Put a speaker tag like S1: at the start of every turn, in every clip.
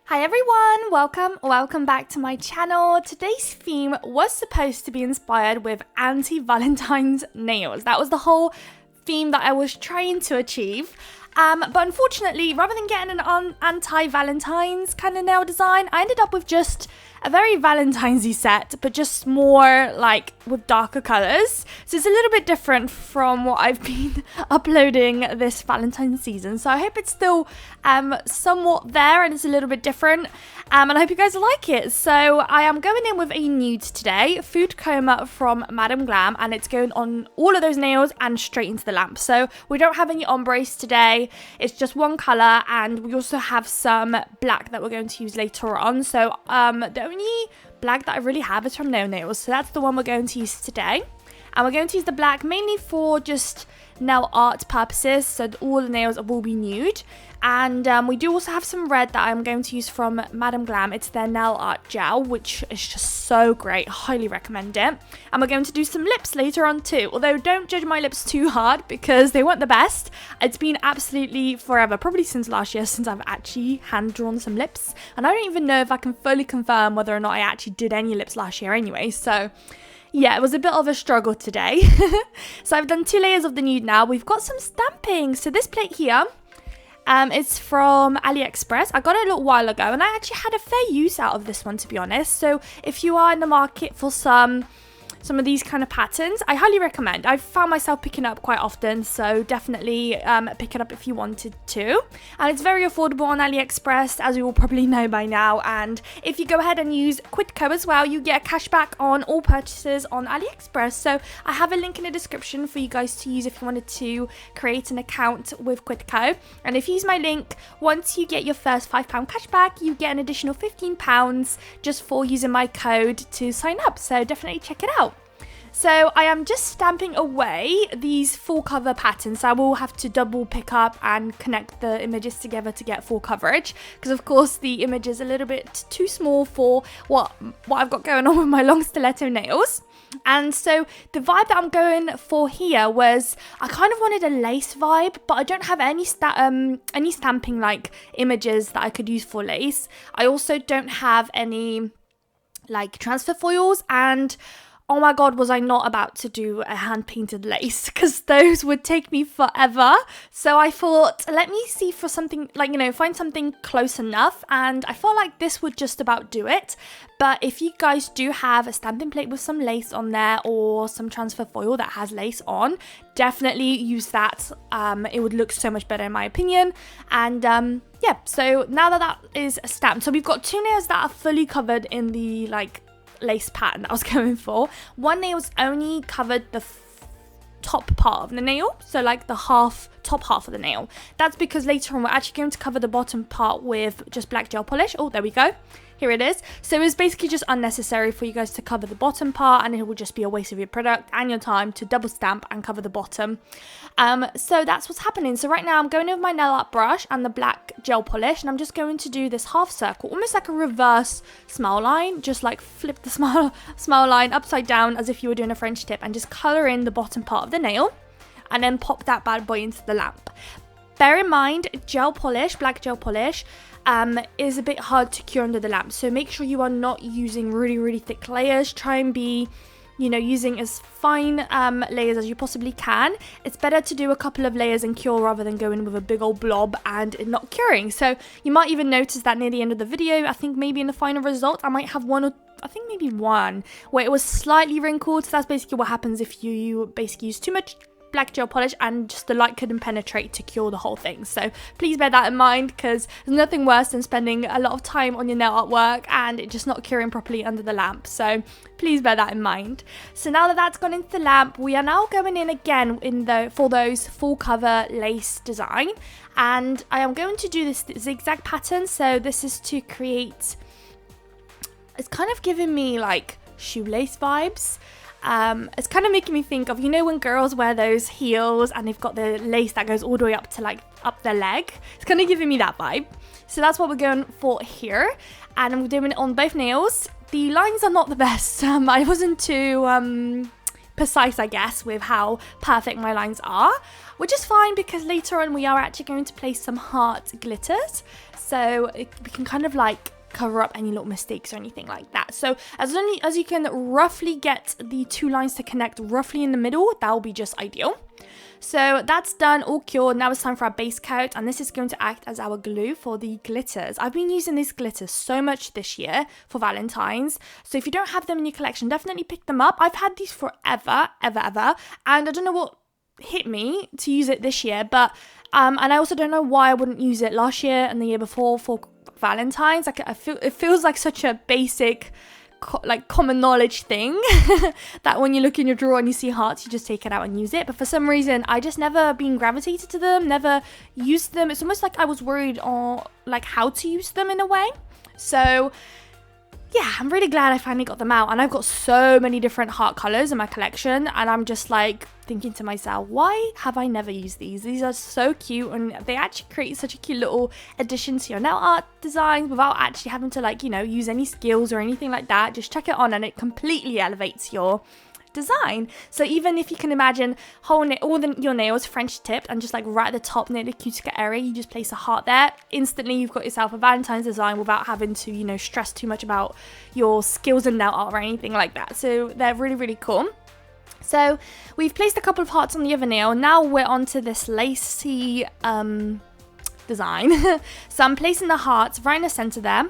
S1: Hi everyone, welcome back to my channel. Today's theme was supposed to be inspired with anti-Valentine's nails. That was the whole theme that I was trying to achieve. But unfortunately, rather than getting an anti-Valentine's kind of nail design, I ended up with just a very Valentine's-y set, but just more like with darker colours. So it's a little bit different from what I've been uploading this Valentine's season. So I hope it's still somewhat there and it's a little bit different. And I hope you guys like it. So I am going in with a nude today, Food Coma from Madam Glam, and it's going on all of those nails and straight into the lamp. So we don't have any ombres today. It's just one colour, and we also have some black that we're going to use later on. So the only black that I really have is from nail nails, so that's the one we're going to use today. And we're going to use the black mainly for just nail art purposes, so that all the nails will be nude. And we do also have some red that I'm going to use from Madam Glam. It's their nail art gel, which is just so great. Highly recommend it. And we're going to do some lips later on too, although don't judge my lips too hard because they weren't the best. It's been absolutely forever, probably since last year, since I've actually hand drawn some lips, and I don't even know if I can fully confirm whether or not I actually did any lips last year anyway. So yeah, it was a bit of a struggle today. So I've done 2 layers of the nude now. We've got some stamping. So this plate here, it's from AliExpress. I got it a little while ago, and I actually had a fair use out of this one, to be honest. So if you are in the market for some of these kind of patterns, I highly recommend. I've found myself picking up quite often, so definitely pick it up if you wanted to. And it's very affordable on AliExpress, as you will probably know by now. And if you go ahead and use Quidco as well, you get a cashback on all purchases on AliExpress. So I have a link in the description for you guys to use if you wanted to create an account with Quidco. And if you use my link, once you get your first £5 cashback, you get an additional £15 just for using my code to sign up. So definitely check it out. So I am just stamping away these full cover patterns. So I will have to double pick up and connect the images together to get full coverage, because of course the image is a little bit too small for what I've got going on with my long stiletto nails. And so the vibe that I'm going for here was, I kind of wanted a lace vibe, but I don't have any stamping like images that I could use for lace. I also don't have any like transfer foils, and oh my god, was I not about to do a hand-painted lace, because those would take me forever. So I thought, let me see for something, like, you know, find something close enough, and I felt like this would just about do it. But if you guys do have a stamping plate with some lace on there, or some transfer foil that has lace on, definitely use that. It would look so much better in my opinion. And yeah, so now that is stamped, so we've got 2 nails that are fully covered in the like lace pattern that I was going for. One nail's only covered the top part of the nail, so like the top half of the nail. That's because later on we're actually going to cover the bottom part with just black gel polish. Oh, there we go. Here it is. So it's basically just unnecessary for you guys to cover the bottom part, and it will just be a waste of your product and your time to double stamp and cover the bottom. So that's what's happening. So right now I'm going in with my nail art brush and the black gel polish, and I'm just going to do this half circle, almost like a reverse smile line. Just like flip the smile line upside down as if you were doing a French tip, and just colour in the bottom part of the nail, and then pop that bad boy into the lamp. Bear in mind, gel polish, black gel polish, is a bit hard to cure under the lamp, so make sure you are not using really thick layers. Try and be, you know, using as fine layers as you possibly can. It's better to do a couple of layers and cure rather than going with a big old blob and it not curing. So you might even notice that near the end of the video, I think maybe in the final result, I might have one where it was slightly wrinkled. So that's basically what happens if you basically use too much black gel polish and just the light couldn't penetrate to cure the whole thing. So please bear that in mind, because there's nothing worse than spending a lot of time on your nail artwork and it just not curing properly under the lamp. So please bear that in mind. So now that that's gone into the lamp, we are now going in again for those full cover lace design, and I am going to do this zigzag pattern. So this is to create, it's kind of giving me like shoelace vibes. It's kind of making me think of, you know, when girls wear those heels and they've got the lace that goes all the way up to like up their leg. It's kind of giving me that vibe. So that's what we're going for here, and I'm doing it on both nails. The lines are not the best. I wasn't too precise, I guess, with how perfect my lines are, which is fine because later on we are actually going to place some heart glitters, so we can kind of like cover up any little mistakes or anything like that. So as long as you can roughly get the two lines to connect roughly in the middle, that will be just ideal. So that's done, all cured. Now it's time for our base coat, and this is going to act as our glue for the glitters. I've been using these glitters so much this year for Valentine's, so if you don't have them in your collection, definitely pick them up. I've had these forever, ever, and I don't know what hit me to use it this year, but and I also don't know why I wouldn't use it last year and the year before for Valentine's. Like, it feels like such a basic like common knowledge thing that when you look in your drawer and you see hearts, you just take it out and use it. But for some reason, I just never been gravitated to them, never used them. It's almost like I was worried on like how to use them in a way. So yeah, I'm really glad I finally got them out, and I've got so many different heart colors in my collection, and I'm just like thinking to myself, why have I never used these? These are so cute, and they actually create such a cute little addition to your nail art designs without actually having to, like, you know, use any skills or anything like that. Just chuck it on and it completely elevates your design. So even if you can imagine your nails French tipped and just like right at the top near the cuticle area, you just place a heart there, instantly you've got yourself a Valentine's design without having to, you know, stress too much about your skills in nail art or anything like that. So they're really, really cool. So we've placed a couple of hearts on the other nail. Now we're onto this lacy design. So I'm placing the hearts right in the center there.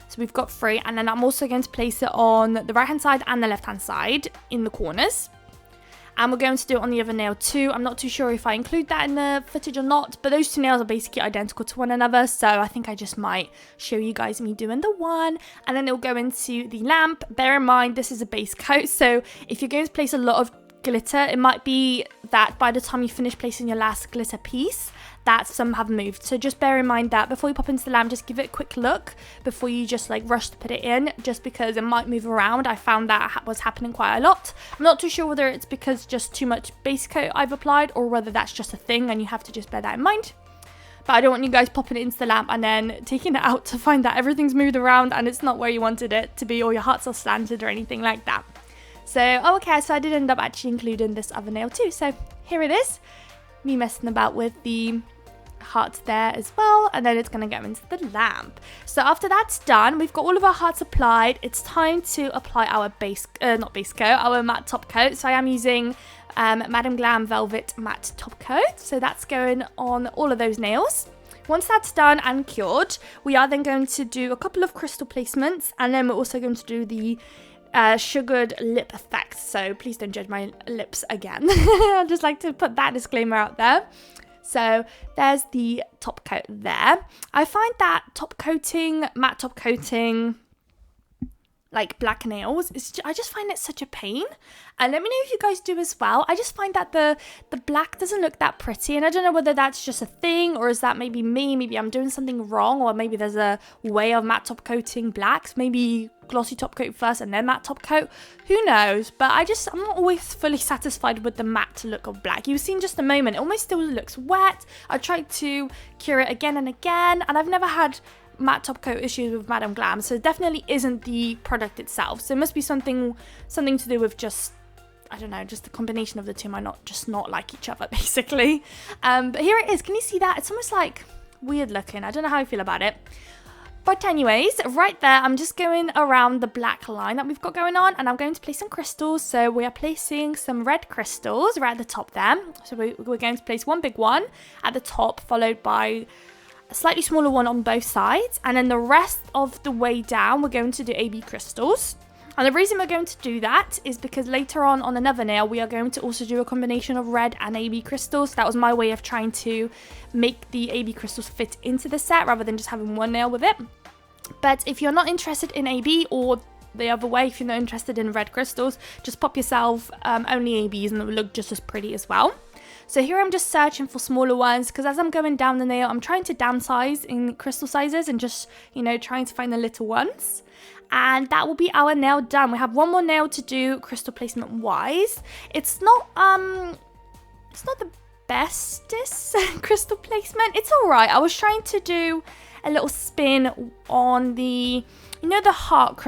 S1: So we've got 3, and then I'm also going to place it on the right hand side and the left hand side in the corners. And we're going to do it on the other nail too. I'm not too sure if I include that in the footage or not, but those two nails are basically identical to one another. So I think I just might show you guys me doing the one, and then it'll go into the lamp. Bear in mind, this is a base coat. So if you're going to place a lot of glitter, it might be that by the time you finish placing your last glitter piece, that some have moved. So just bear in mind that before you pop into the lamp, just give it a quick look before you just like rush to put it in, just because it might move around. I found that was happening quite a lot. I'm not too sure whether it's because just too much base coat I've applied or whether that's just a thing and you have to just bear that in mind. But I don't want you guys popping it into the lamp and then taking it out to find that everything's moved around and it's not where you wanted it to be, or your hearts are slanted or anything like that. So, okay, so I did end up actually including this other nail too. So here it is, me messing about with the hearts there as well, and then it's going to go into the lamp. So after that's done, we've got all of our hearts applied. It's time to apply our our matte top coat. So I am using Madam Glam Velvet Matte Top Coat. So that's going on all of those nails. Once that's done and cured, we are then going to do a couple of crystal placements, and then we're also going to do the sugared lip effect. So please don't judge my lips again. I'd just like to put that disclaimer out there. So there's the top coat there. I find that matte top coating, like black nails, I just find it such a pain. And let me know if you guys do as well. I just find that the black doesn't look that pretty, and I don't know whether that's just a thing, or is that maybe me, maybe I'm doing something wrong, or maybe there's a way of matte top coating blacks, maybe glossy top coat first and then matte top coat, who knows. But I'm not always fully satisfied with the matte look of black. You've seen just a moment, it almost still looks wet. I tried to cure it again and again, and I've never had matte top coat issues with Madam Glam, so it definitely isn't the product itself. So it must be something to do with just, I don't know, just the combination of the two might not like each other, basically. But here it is. Can you see that? It's almost like weird looking. I don't know how I feel about it. But anyways, right there, I'm just going around the black line that we've got going on, and I'm going to place some crystals. So we are placing some red crystals right at the top there. So we're going to place one big one at the top, followed by a slightly smaller one on both sides, and then the rest of the way down we're going to do AB crystals. And the reason we're going to do that is because later on another nail we are going to also do a combination of red and AB crystals. That was my way of trying to make the AB crystals fit into the set rather than just having one nail with it. But if you're not interested in AB, or the other way, if you're not interested in red crystals, just pop yourself only ABs and it will look just as pretty as well. So here I'm just searching for smaller ones, because as I'm going down the nail, I'm trying to downsize in crystal sizes and just, you know, trying to find the little ones. And that will be our nail done. We have one more nail to do crystal placement wise. It's not the bestest crystal placement. It's all right. I was trying to do a little spin on the, you know, the heart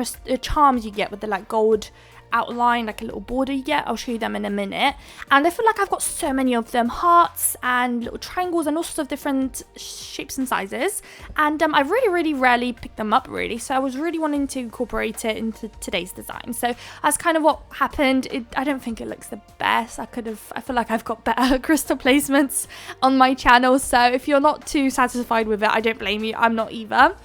S1: charms you get with the like gold outline, like a little border yet. I'll show you them in a minute. And I feel like I've got so many of them, hearts and little triangles and all sorts of different shapes and sizes. And I really rarely pick them up really. So I was really wanting to incorporate it into today's design. So that's kind of what happened. I don't think it looks the best. I feel like I've got better crystal placements on my channel. So if you're not too satisfied with it, I don't blame you. I'm not either.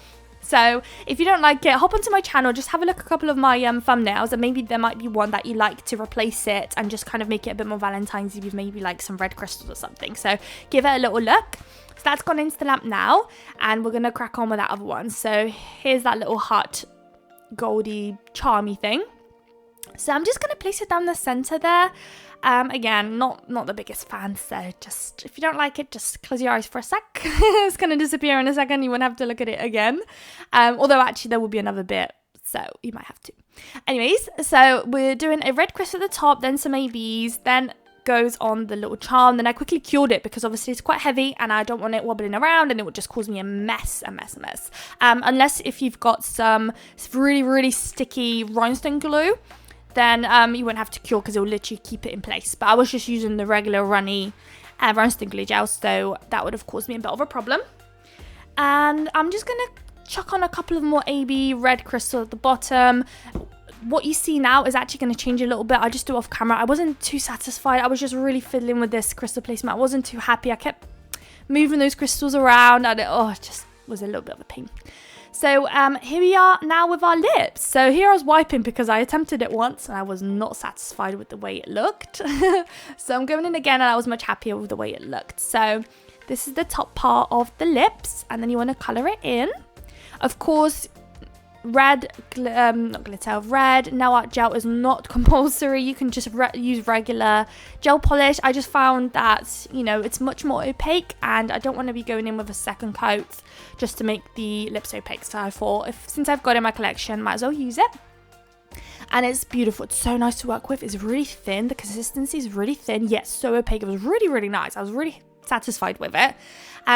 S1: So if you don't like it, hop onto my channel, just have a look at a couple of my thumbnails, and maybe there might be one that you like to replace it and just kind of make it a bit more Valentine's Eve, maybe like some red crystals or something. So give it a little look. So that's gone into the lamp now, and we're going to crack on with that other one. So here's that little heart goldy charmy thing. So I'm just going to place it down the center there. Again, not the biggest fan, so just, if you don't like it, just close your eyes for a sec. It's going to disappear in a second. You won't have to look at it again. Although actually there will be another bit, so you might have to. Anyways, so we're doing a red crystal at the top, then some ABs, then goes on the little charm. Then I quickly cured it because obviously it's quite heavy and I don't want it wobbling around, and it would just cause me a mess. Unless if you've got some really sticky rhinestone glue, then you won't have to cure because it will literally keep it in place. But I was just using the regular runny rhinestone glue gel, so that would have caused me a bit of a problem. And I'm just going to chuck on a couple of more AB red crystal at the bottom. What you see now is actually going to change a little bit. I just do it off camera. I wasn't too satisfied. I was just really fiddling with this crystal placement. I wasn't too happy. I kept moving those crystals around, and it just was a little bit of a pain. So here we are now with our lips. So here I was wiping because I attempted it once and I was not satisfied with the way it looked. So I'm going in again, and I was much happier with the way it looked. So this is the top part of the lips, and then you want to colour it in. Of course, red nail art gel is not compulsory. You can just use regular gel polish. I just found that, you know, it's much more opaque, and I don't want to be going in with a second coat just to make the lips opaque. So I thought, since I've got it in my collection, might as well use it. And it's beautiful. It's so nice to work with. It's really thin. The consistency is really thin, yet so opaque. It was really nice. I was really satisfied with it.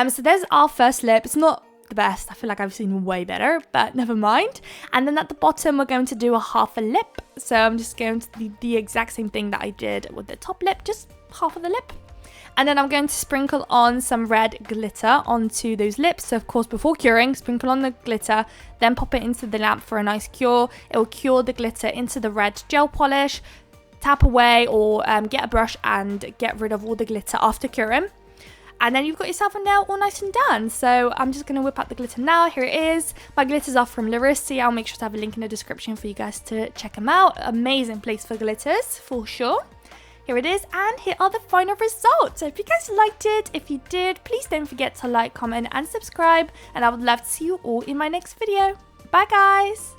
S1: So there's our first lip. It's not the best. I feel like I've seen way better, but never mind. And then at the bottom we're going to do a half a lip. So I'm just going to do the exact same thing that I did with the top lip, just half of the lip. And then I'm going to sprinkle on some red glitter onto those lips. So of course, before curing, sprinkle on the glitter, then pop it into the lamp for a nice cure. It will cure the glitter into the red gel polish. Tap away or get a brush and get rid of all the glitter after curing. And then you've got yourself a nail all nice and done. So I'm just going to whip out the glitter now. Here it is. My glitters are from Larissa. I'll make sure to have a link in the description for you guys to check them out. Amazing place for glitters, for sure. Here it is, and here are the final results. So if you guys liked it, if you did, please don't forget to like, comment, and subscribe. And I would love to see you all in my next video. Bye, guys.